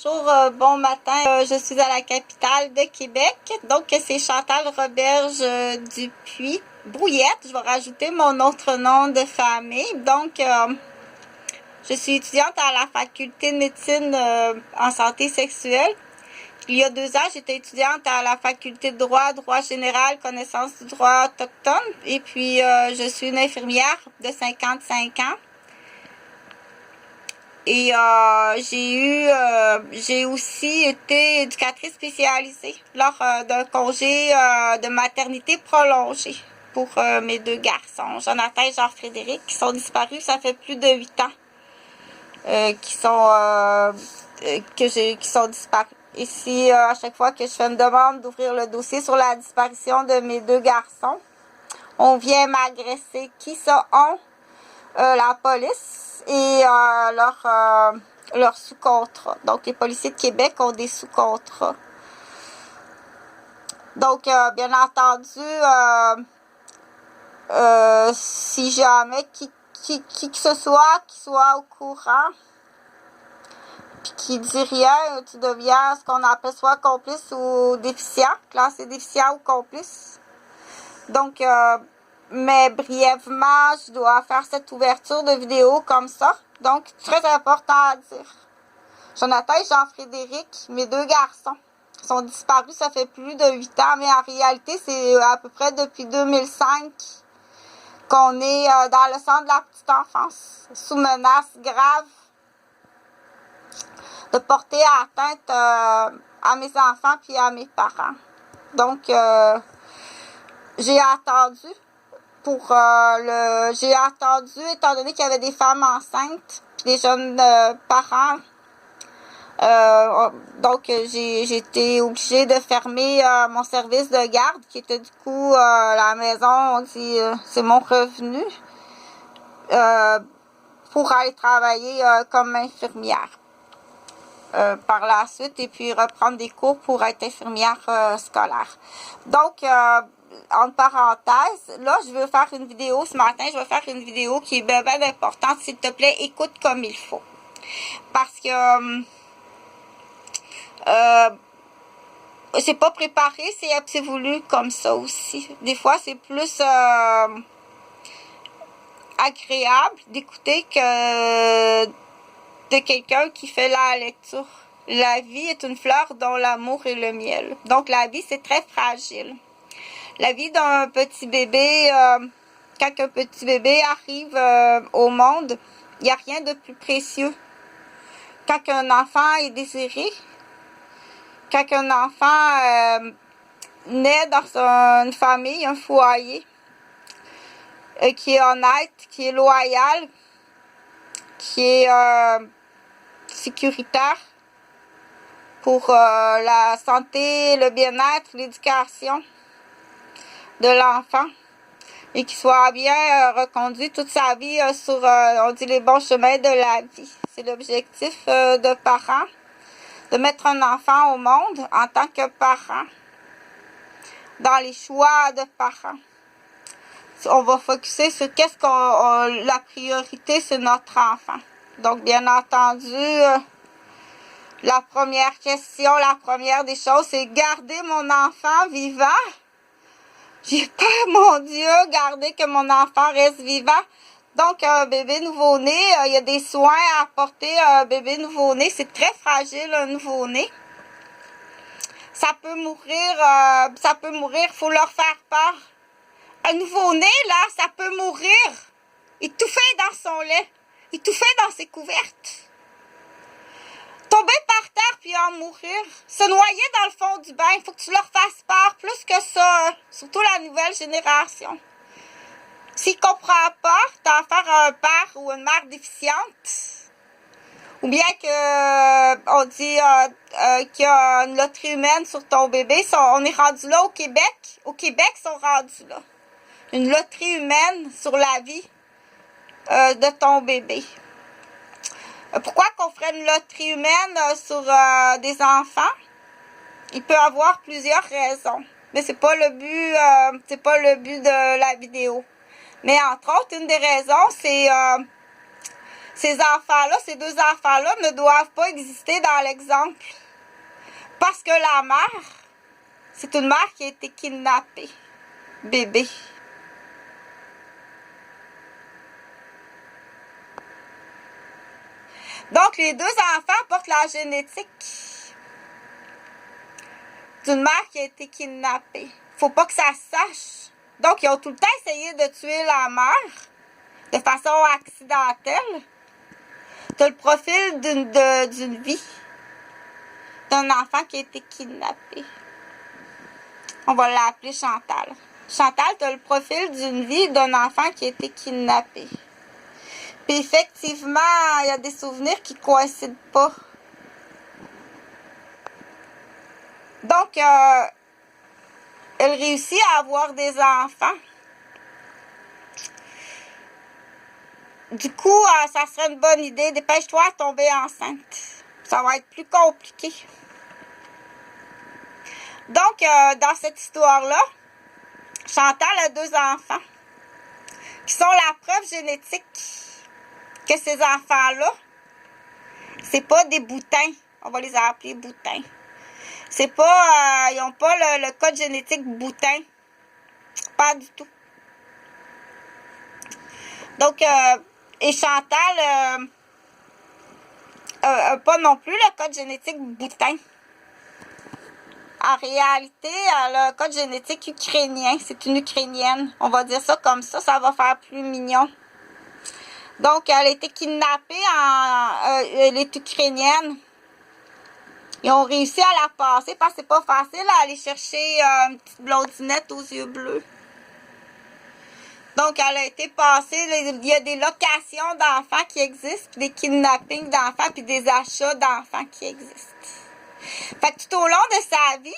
Bonjour, bon matin. Je suis à la capitale de Québec. Donc, c'est Chantal Roberge Dupuis Brouillette. Je vais rajouter mon autre nom de famille. Donc, je suis étudiante à la faculté de médecine en santé sexuelle. Il y a 2 ans, j'étais étudiante à la faculté de droit général, connaissance du droit autochtone. Et puis, je suis une infirmière de 55 ans. Et j'ai aussi été éducatrice spécialisée lors d'un congé de maternité prolongé pour mes 2 garçons, Jonathan et Jean-Frédéric, qui sont disparus. Ça fait plus de 8 ans qui sont disparus. Ici, à chaque fois que je fais une demande d'ouvrir le dossier sur la disparition de mes 2 garçons, on vient m'agresser. Qui ça ont? La police et leur sous-contrat. Donc, les policiers de Québec ont des sous-contrats. Donc, bien entendu, si jamais qui que ce soit qui soit au courant, puis qui dit rien, tu deviens ce qu'on appelle soit complice ou déficient, classé déficient ou complice. Donc, mais brièvement, je dois faire cette ouverture de vidéo comme ça. Donc, très important à dire. Jonathan et Jean-Frédéric, mes 2 garçons, sont disparus, ça fait plus de 8 ans, mais en réalité, c'est à peu près depuis 2005 qu'on est dans le centre de la petite enfance, sous menace grave de porter atteinte à mes enfants puis à mes parents. Donc, j'ai attendu étant donné qu'il y avait des femmes enceintes puis des jeunes parents. Donc, j'ai été obligée de fermer mon service de garde, qui était du coup la maison, on dit, c'est mon revenu, pour aller travailler comme infirmière par la suite, et puis reprendre des cours pour être infirmière scolaire. Donc, entre parenthèses, là, je veux faire une vidéo ce matin. Je vais faire une vidéo qui est bien importante. S'il te plaît, écoute comme il faut. Parce que c'est pas préparé, c'est voulu comme ça aussi. Des fois, c'est plus agréable d'écouter que de quelqu'un qui fait la lecture. La vie est une fleur dont l'amour est le miel. Donc, la vie, c'est très fragile. La vie d'un petit bébé, quand un petit bébé arrive au monde, il n'y a rien de plus précieux. Quand un enfant est désiré, quand un enfant naît dans une famille, un foyer, qui est honnête, qui est loyal, qui est sécuritaire pour la santé, le bien-être, l'éducation de l'enfant, et qu'il soit bien reconduit toute sa vie sur, on dit, les bons chemins de la vie. C'est l'objectif de parents, de mettre un enfant au monde en tant que parent, dans les choix de parents. On va focuser sur la priorité, c'est notre enfant. Donc, bien entendu, la première question, la première des choses, c'est garder mon enfant vivant. J'ai peur, mon Dieu, garder que mon enfant reste vivant. Donc, un bébé nouveau-né, il y a des soins à apporter à un bébé nouveau-né. C'est très fragile, un nouveau-né. Ça peut mourir, faut leur faire peur. Un nouveau-né, là, ça peut mourir. Étouffé dans son lait, étouffé dans ses couvertes. Tomber par terre puis en mourir. Se noyer dans le fond du bain. Il faut que tu leur fasses peur plus que ça. Surtout la nouvelle génération. S'ils ne comprennent pas, t'en faire un père ou une mère déficiente. Ou bien que on dit qu'il y a une loterie humaine sur ton bébé. On est rendu là au Québec. Au Québec, ils sont rendus là. Une loterie humaine sur la vie de ton bébé. Pourquoi qu'on ferait une loterie humaine sur des enfants? Il peut y avoir plusieurs raisons, mais c'est pas le but de la vidéo. Mais entre autres, une des raisons, ces enfants-là, ces deux enfants-là ne doivent pas exister dans l'exemple. Parce que la mère, c'est une mère qui a été kidnappée. Bébé. Donc, les deux enfants portent la génétique d'une mère qui a été kidnappée. Faut pas que ça se sache. Donc, ils ont tout le temps essayé de tuer la mère de façon accidentelle. T'as le profil d'une vie d'un enfant qui a été kidnappé. On va l'appeler Chantal. Chantal, t'as le profil d'une vie d'un enfant qui a été kidnappé. Puis effectivement, il y a des souvenirs qui ne coïncident pas. Donc, elle réussit à avoir des enfants. Du coup, ça serait une bonne idée. Dépêche-toi à tomber enceinte. Ça va être plus compliqué. Donc, dans cette histoire-là, Chantal a deux enfants qui sont la preuve génétique que ces enfants-là, c'est pas des boutins. On va les appeler boutins. C'est pas, ils n'ont pas le code génétique boutin. Pas du tout. Donc, et Chantal pas non plus le code génétique boutin. En réalité, elle a un code génétique ukrainien. C'est une Ukrainienne. On va dire ça comme ça va faire plus mignon. Donc, elle a été kidnappée, elle est ukrainienne. Ils ont réussi à la passer parce que c'est pas facile à aller chercher une petite blondinette aux yeux bleus. Donc, elle a été passée. Il y a des locations d'enfants qui existent, puis des kidnappings d'enfants, puis des achats d'enfants qui existent. Fait que tout au long de sa vie,